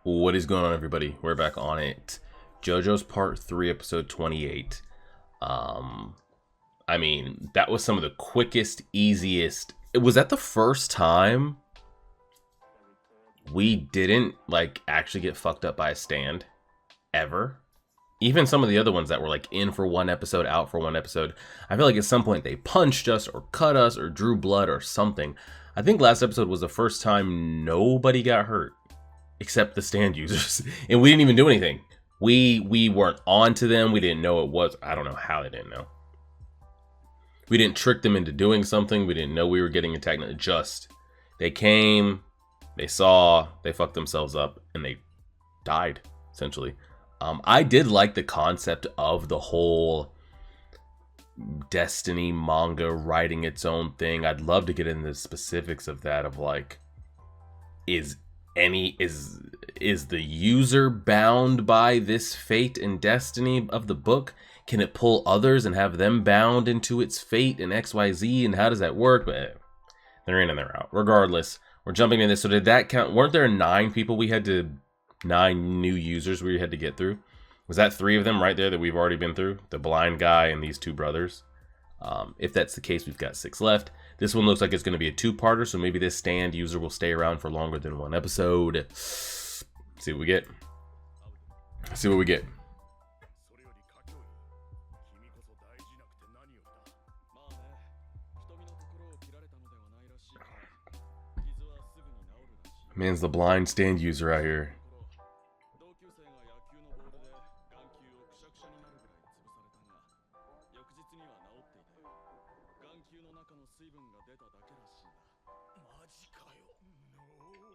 What is going on, everybody? We're back on it. JoJo's Part 3, Episode 28. I mean, that was some of the quickest, easiest... Was that the first time we didn't, like, actually get fucked up by a stand? Ever? Even some of the other ones that were, like, in for one episode, out for one episode. I feel like at some point they punched us, or cut us, or drew blood, or something. I think last episode was the first time nobody got hurt. Except the stand users. And we didn't even do anything. We weren't on to them. We didn't know it was. I don't know how they didn't know. We didn't trick them into doing something. We didn't know we were getting attacked. Just, they came, they saw, they fucked themselves up, and they died, essentially. I did like the concept of the whole Destiny manga writing its own thing. I'd love to get into the specifics of that, of like, is the user bound by this fate and destiny of the book? Can it pull others and have them bound into its fate and XYZ? And how does that work? But they're in and they're out. Regardless, we're jumping in this. So did that count? Weren't there 9 people nine new users we had to get through? Was that 3 of them right there that we've already been through? The blind guy and these 2 brothers. If that's the case, we've got 6 left. This one looks like it's going to be a 2-parter, so maybe this stand user will stay around for longer than 1 episode. See what we get. See what we get. Man's the blind stand user out here.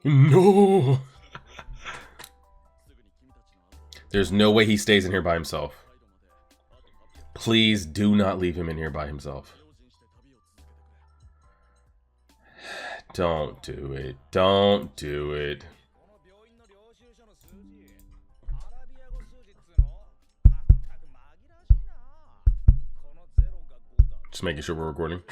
No! There's no way he stays in here by himself. Please do not leave him in here by himself. Don't do it. Don't do it. Just making sure we're recording.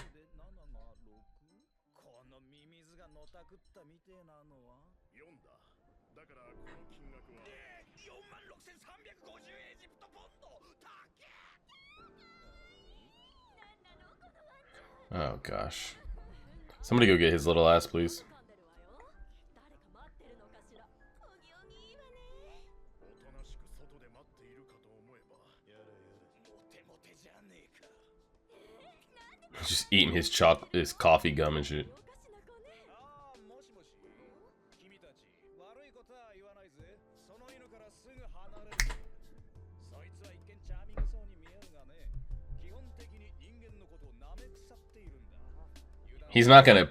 Oh gosh. Somebody go get his little ass, please. Just eating his coffee gum and shit. He's not gonna...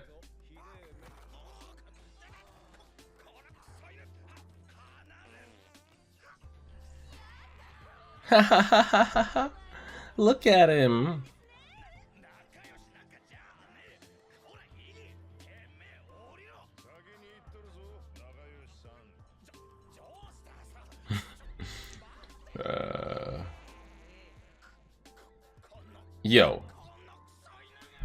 Look at him. Yo.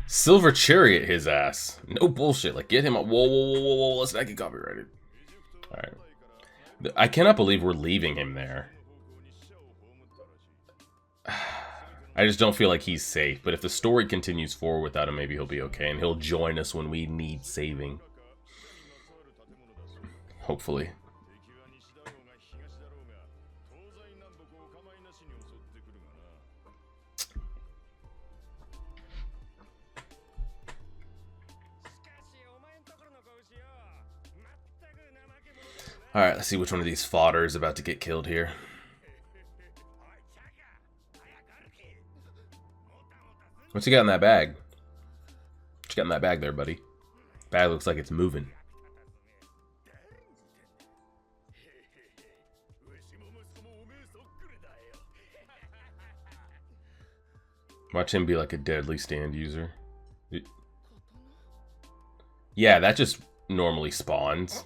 Silver Chariot his ass. No bullshit. Like, get him up. Whoa, whoa, whoa, whoa, whoa. Let's not get copyrighted. Alright. I cannot believe we're leaving him there. I just don't feel like he's safe. But if the story continues forward without him, maybe he'll be okay. And he'll join us when we need saving. Hopefully. Alright, let's see which one of these fodder is about to get killed here. What you got in that bag? What you got in that bag there, buddy? Bag looks like it's moving. Watch him be like a deadly stand user. Yeah, that just normally spawns.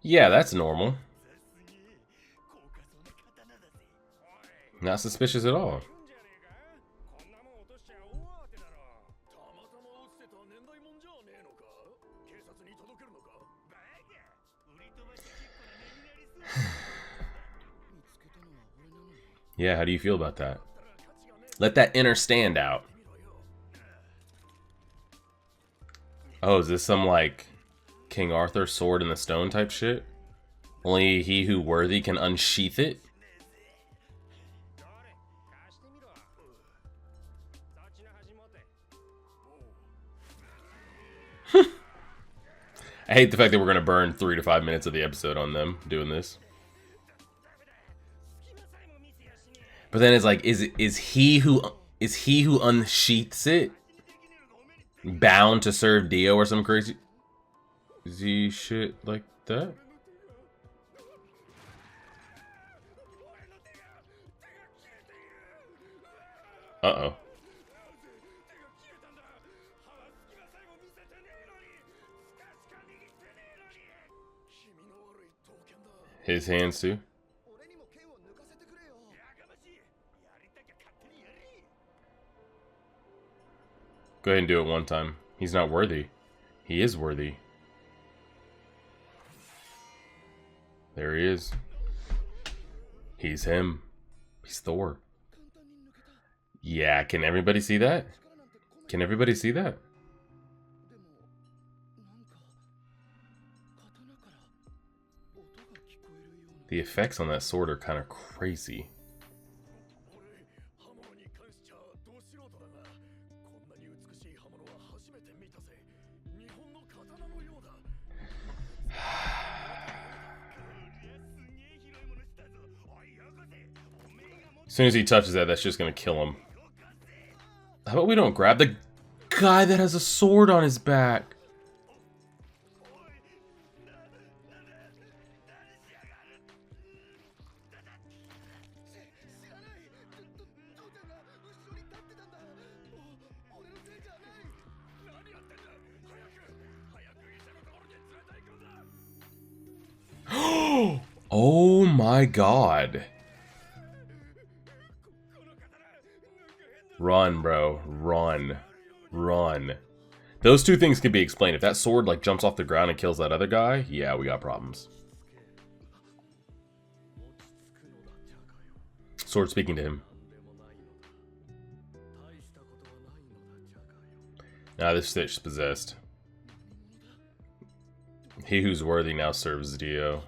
Yeah, that's normal. Not suspicious at all. Yeah, how do you feel about that? Let that inner stand out. Oh, is this some like King Arthur sword in the stone type shit? Only he who worthy can unsheath it? I hate the fact that we're gonna burn 3 to 5 minutes of the episode on them doing this. But then it's like, is he who unsheaths it bound to serve Dio or some crazy shit like that? Uh-oh. His hands too. Go ahead and do it one time. He's not worthy. He is worthy. There he is. He's him. He's Thor. Yeah, can everybody see that? Can everybody see that? The effects on that sword are kind of crazy. As soon as he touches that, that's just gonna kill him. How about we don't grab the guy that has a sword on his back? Oh my god. Run, bro. Run. Run. Those two things can be explained. If that sword like jumps off the ground and kills that other guy, yeah, we got problems. Sword speaking to him. Nah, this stitch's possessed. He who's worthy now serves Dio.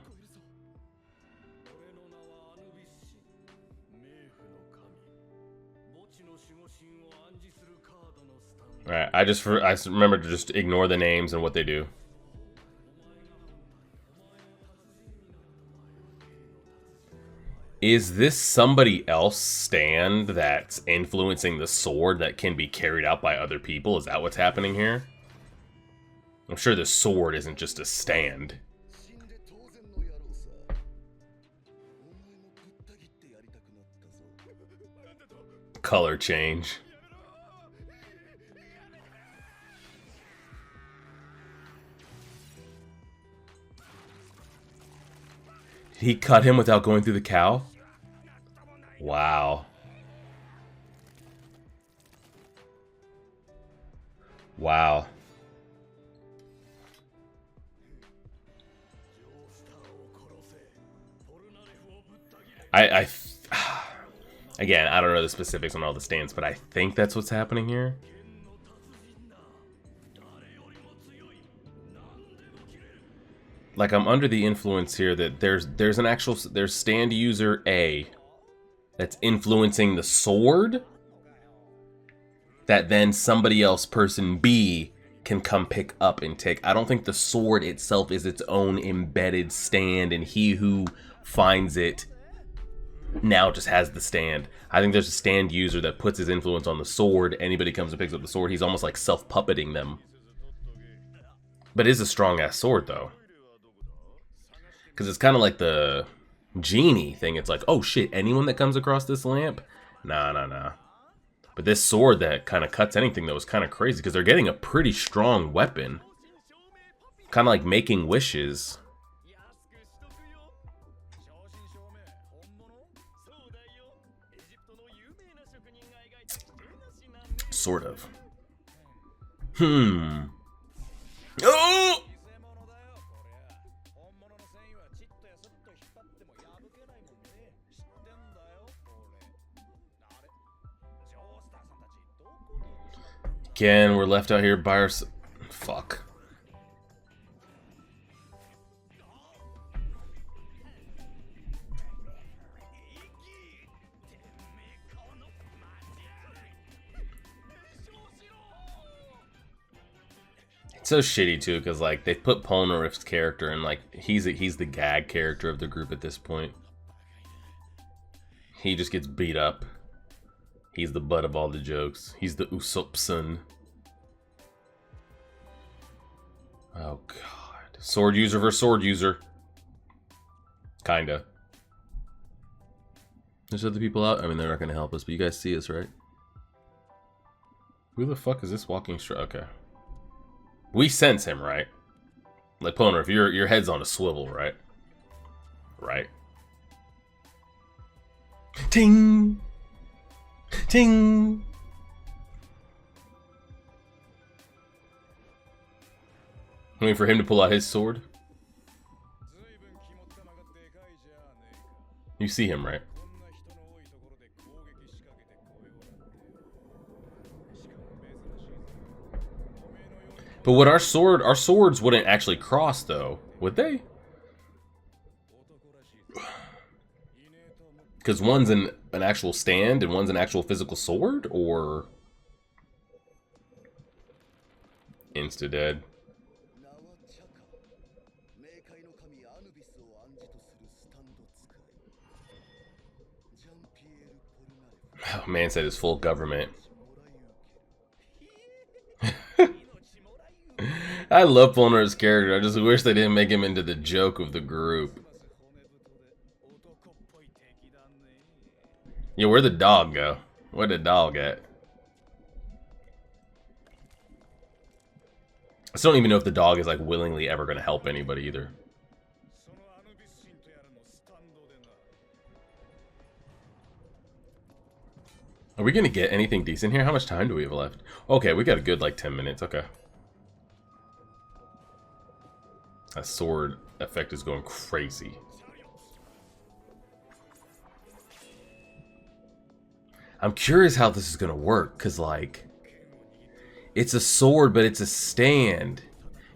Alright, I remember to just ignore the names and what they do. Is this somebody else stand that's influencing the sword that can be carried out by other people? Is that what's happening here? I'm sure the sword isn't just a stand. Color change. He cut him without going through the cow? Wow. Wow. Again, I don't know the specifics on all the stands, but I think that's what's happening here. Like, I'm under the influence here that there's stand user A that's influencing the sword that then somebody else, person B, can come pick up and take. I don't think the sword itself is its own embedded stand and he who finds it now just has the stand. I think there's a stand user that puts his influence on the sword. Anybody comes and picks up the sword, he's almost like self-puppeting them. But it is a strong-ass sword, though. Because it's kind of like the genie thing. It's like, oh shit, anyone that comes across this lamp? Nah. But this sword that kind of cuts anything, though, is kind of crazy. Because they're getting a pretty strong weapon. Kind of like making wishes. Sort of. Oh! Again, we're left out here by ourselves. Fuck. It's so shitty too, because like they put Polnareff's character and like he's the gag character of the group at this point. He just gets beat up. He's the butt of all the jokes. He's the Usopp-san. Oh god. Sword user versus sword user. Kinda. There's other people out. I mean, they're not gonna help us, but you guys see us, right? Who the fuck is this walking straight? Okay. We sense him, right? Like, Polnareff, your head's on a swivel, right? Right. Ting! Ting! Waiting for him to pull out his sword. You see him, right? But would our swords wouldn't actually cross though, would they? Because one's an actual stand and one's an actual physical sword, or insta dead. Oh, man said it's full government. I love Polnareff's character. I just wish they didn't make him into the joke of the group. Yeah, where'd the dog go? Where'd the dog at? I still don't even know if the dog is like willingly ever going to help anybody either. Are we going to get anything decent here? How much time do we have left? Okay, we got a good like 10 minutes. Okay. That sword effect is going crazy. I'm curious how this is going to work, because, like, it's a sword, but it's a stand.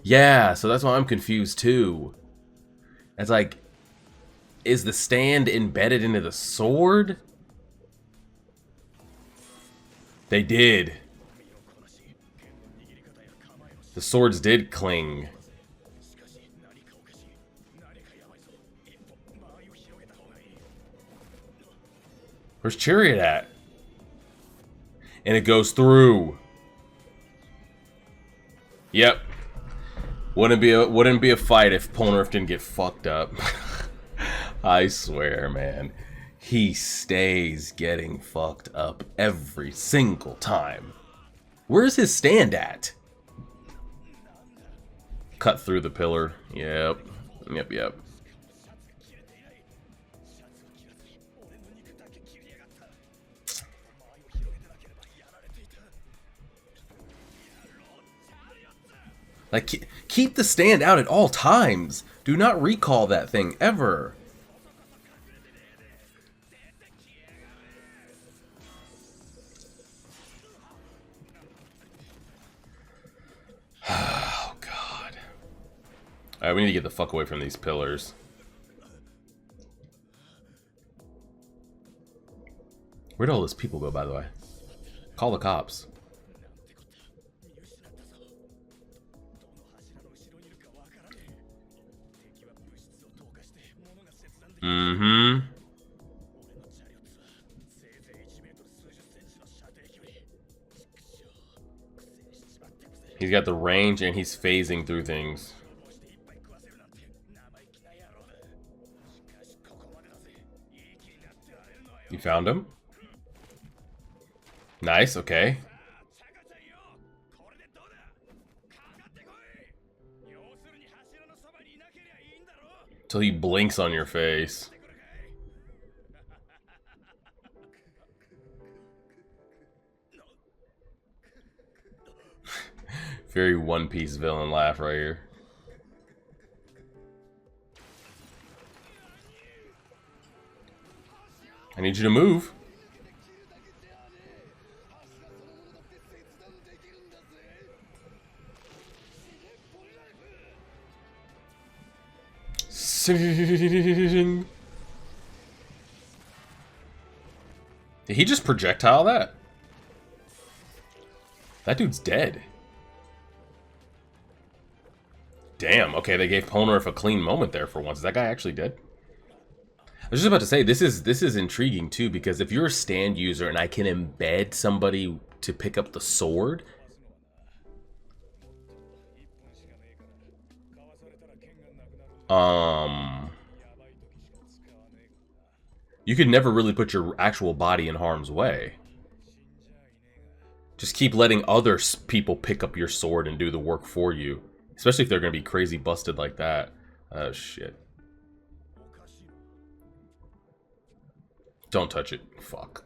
Yeah, so that's why I'm confused, too. It's like, is the stand embedded into the sword? They did. The swords did cling. Where's Chariot at? And it goes through. Yep. Wouldn't be a fight if Polnareff didn't get fucked up. I swear, man. He stays getting fucked up every single time. Where's his stand at? Cut through the pillar. Yep. Yep. Like, keep the stand out at all times. Do not recall that thing, ever. Oh, God. Alright, we need to get the fuck away from these pillars. Where'd all those people go, by the way? Call the cops. Mm-hmm. He's got the range and he's phasing through things. You found him? Nice, okay. Till he blinks on your face. Very One Piece villain laugh right here. I need you to move. Did he just projectile that? That dude's dead. Damn, okay, they gave Polnareff a clean moment there for once. Is that guy actually dead? I was just about to say, this is intriguing too, because if you're a stand user and I can embed somebody to pick up the sword, you could never really put your actual body in harm's way. Just keep letting other people pick up your sword and do the work for you. Especially if they're going to be crazy busted like that. Oh, shit. Don't touch it. Fuck.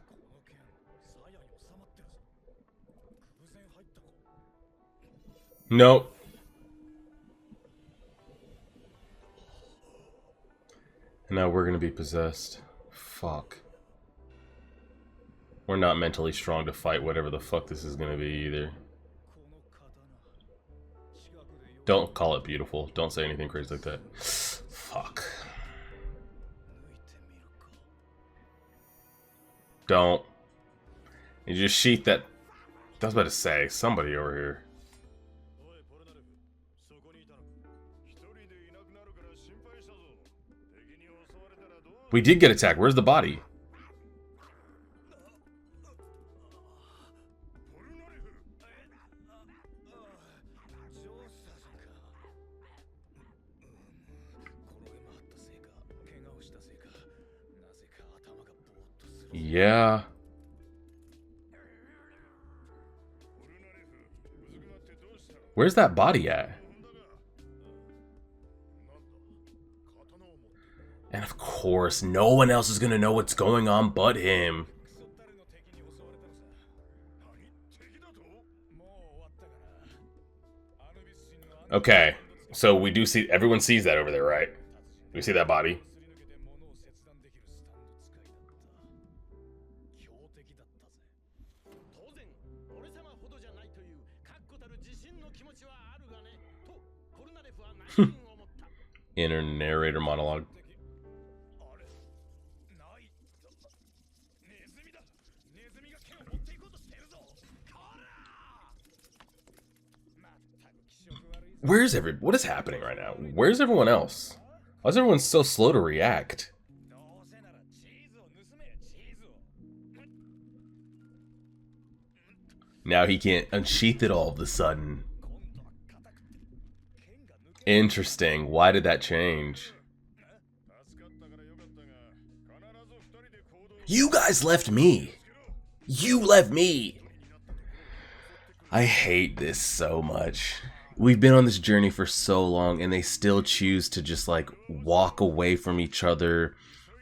Nope. And now we're going to be possessed. Fuck. We're not mentally strong to fight whatever the fuck this is going to be either. Don't call it beautiful. Don't say anything crazy like that. Fuck. Don't. You just sheath that. I was about to say, somebody over here. We did get attacked. Where's the body? Yeah. Where's that body at? And of course, no one else is gonna know what's going on but him. Okay, so we do see, everyone sees that over there, right? We see that body. Inner narrator monologue. Where's what is happening right now? Where's everyone else? Why is everyone so slow to react? Now he can't unsheath it all of a sudden. Interesting. Why did that change? You guys left me. You left me. I hate this so much. We've been on this journey for so long and they still choose to just like walk away from each other.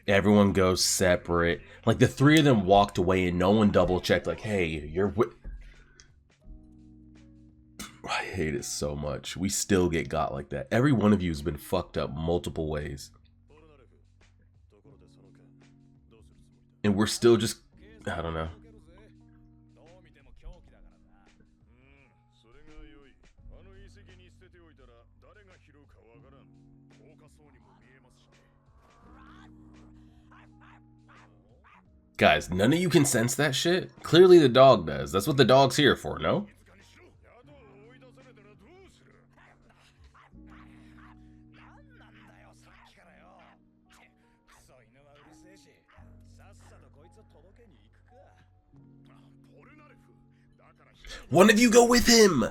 Everyone goes separate. Like the three of them walked away and no one double checked like, hey, you're I hate it so much. We still get got like that. Every one of you has been fucked up multiple ways. And we're still just, I don't know. Guys, none of you can sense that shit? Clearly the dog does. That's what the dog's here for, no? One of you go with him!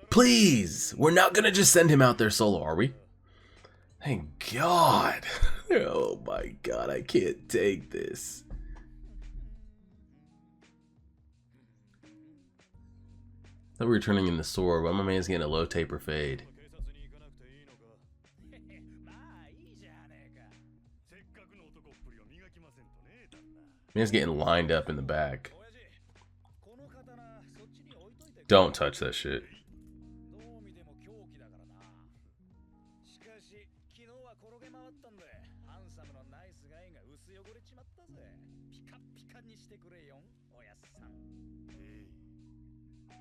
Please! We're not gonna just send him out there solo, are we? Thank God. Oh my God, I can't take this. I thought we were turning into sword, but my man's getting a low taper fade. Man's getting lined up in the back. Don't touch that shit.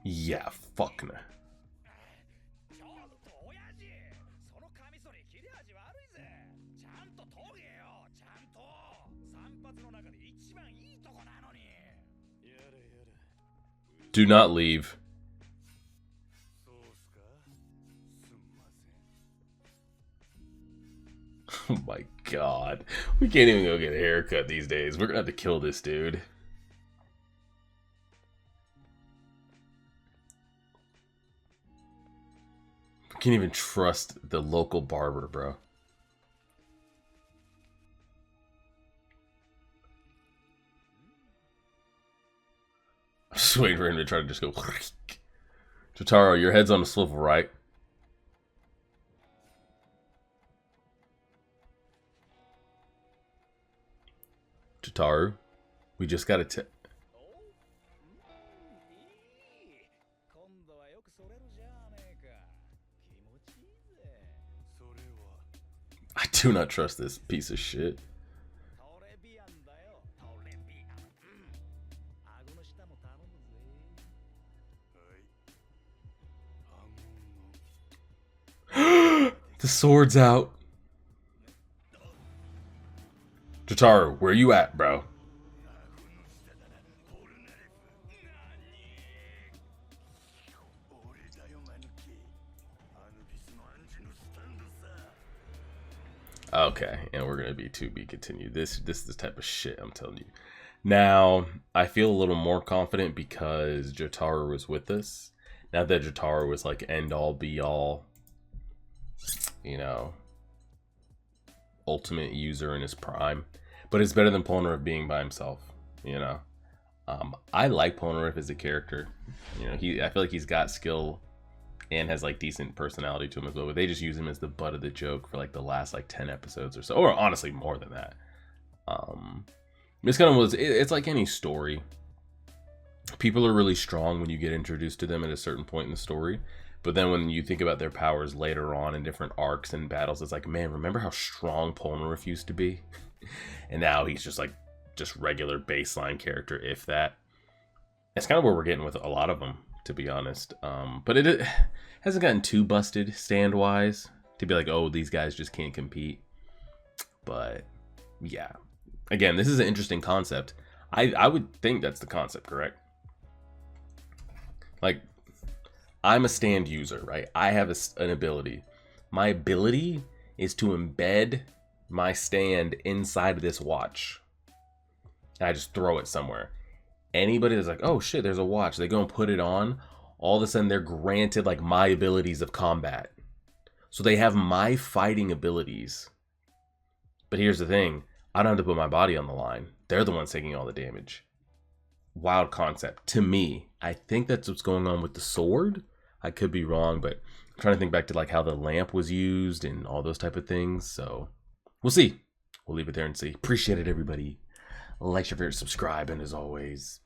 Yeah, fuck no. Do not leave. Oh my god. We can't even go get a haircut these days. We're gonna have to kill this dude. We can't even trust the local barber, bro. I'm just waiting for him to try to just go. Jotaro, your head's on a swivel, right? Jotaro, we just gotta I do not trust this piece of shit. The sword's out. Jotaro, where you at, bro? Okay, and we're gonna be to be continued. This is the type of shit I'm telling you. Now, I feel a little more confident because Jotaro was with us. Not that Jotaro was like end all be all, you know, ultimate user in his prime, but it's better than Polnareff being by himself, you know. I like Polnareff as a character, you know. I feel like he's got skill and has like decent personality to him as well, but they just use him as the butt of the joke for like the last like 10 episodes or so, or honestly more than that. This kind of was, it's like any story. People are really strong when you get introduced to them at a certain point in the story, but then when you think about their powers later on in different arcs and battles, it's like, man, remember how strong Polnareff used to be? And now he's just like just regular baseline character, if that. That's kind of where we're getting with a lot of them, to be honest. But it hasn't gotten too busted stand wise to be like, oh, these guys just can't compete. But yeah, again, this is an interesting concept. I would think that's the concept, correct? Like, I'm a stand user, right? I have an ability. My ability is to embed my stand inside of this watch. And I just throw it somewhere. Anybody that's like, oh shit, there's a watch, they go and put it on, all of a sudden they're granted like my abilities of combat. So they have my fighting abilities. But here's the thing, I don't have to put my body on the line. They're the ones taking all the damage. Wild concept. To me, I think that's what's going on with the sword. I could be wrong, but I'm trying to think back to like how the lamp was used and all those type of things. So we'll see. We'll leave it there and see. Appreciate it, everybody. Like, share, subscribe, and as always,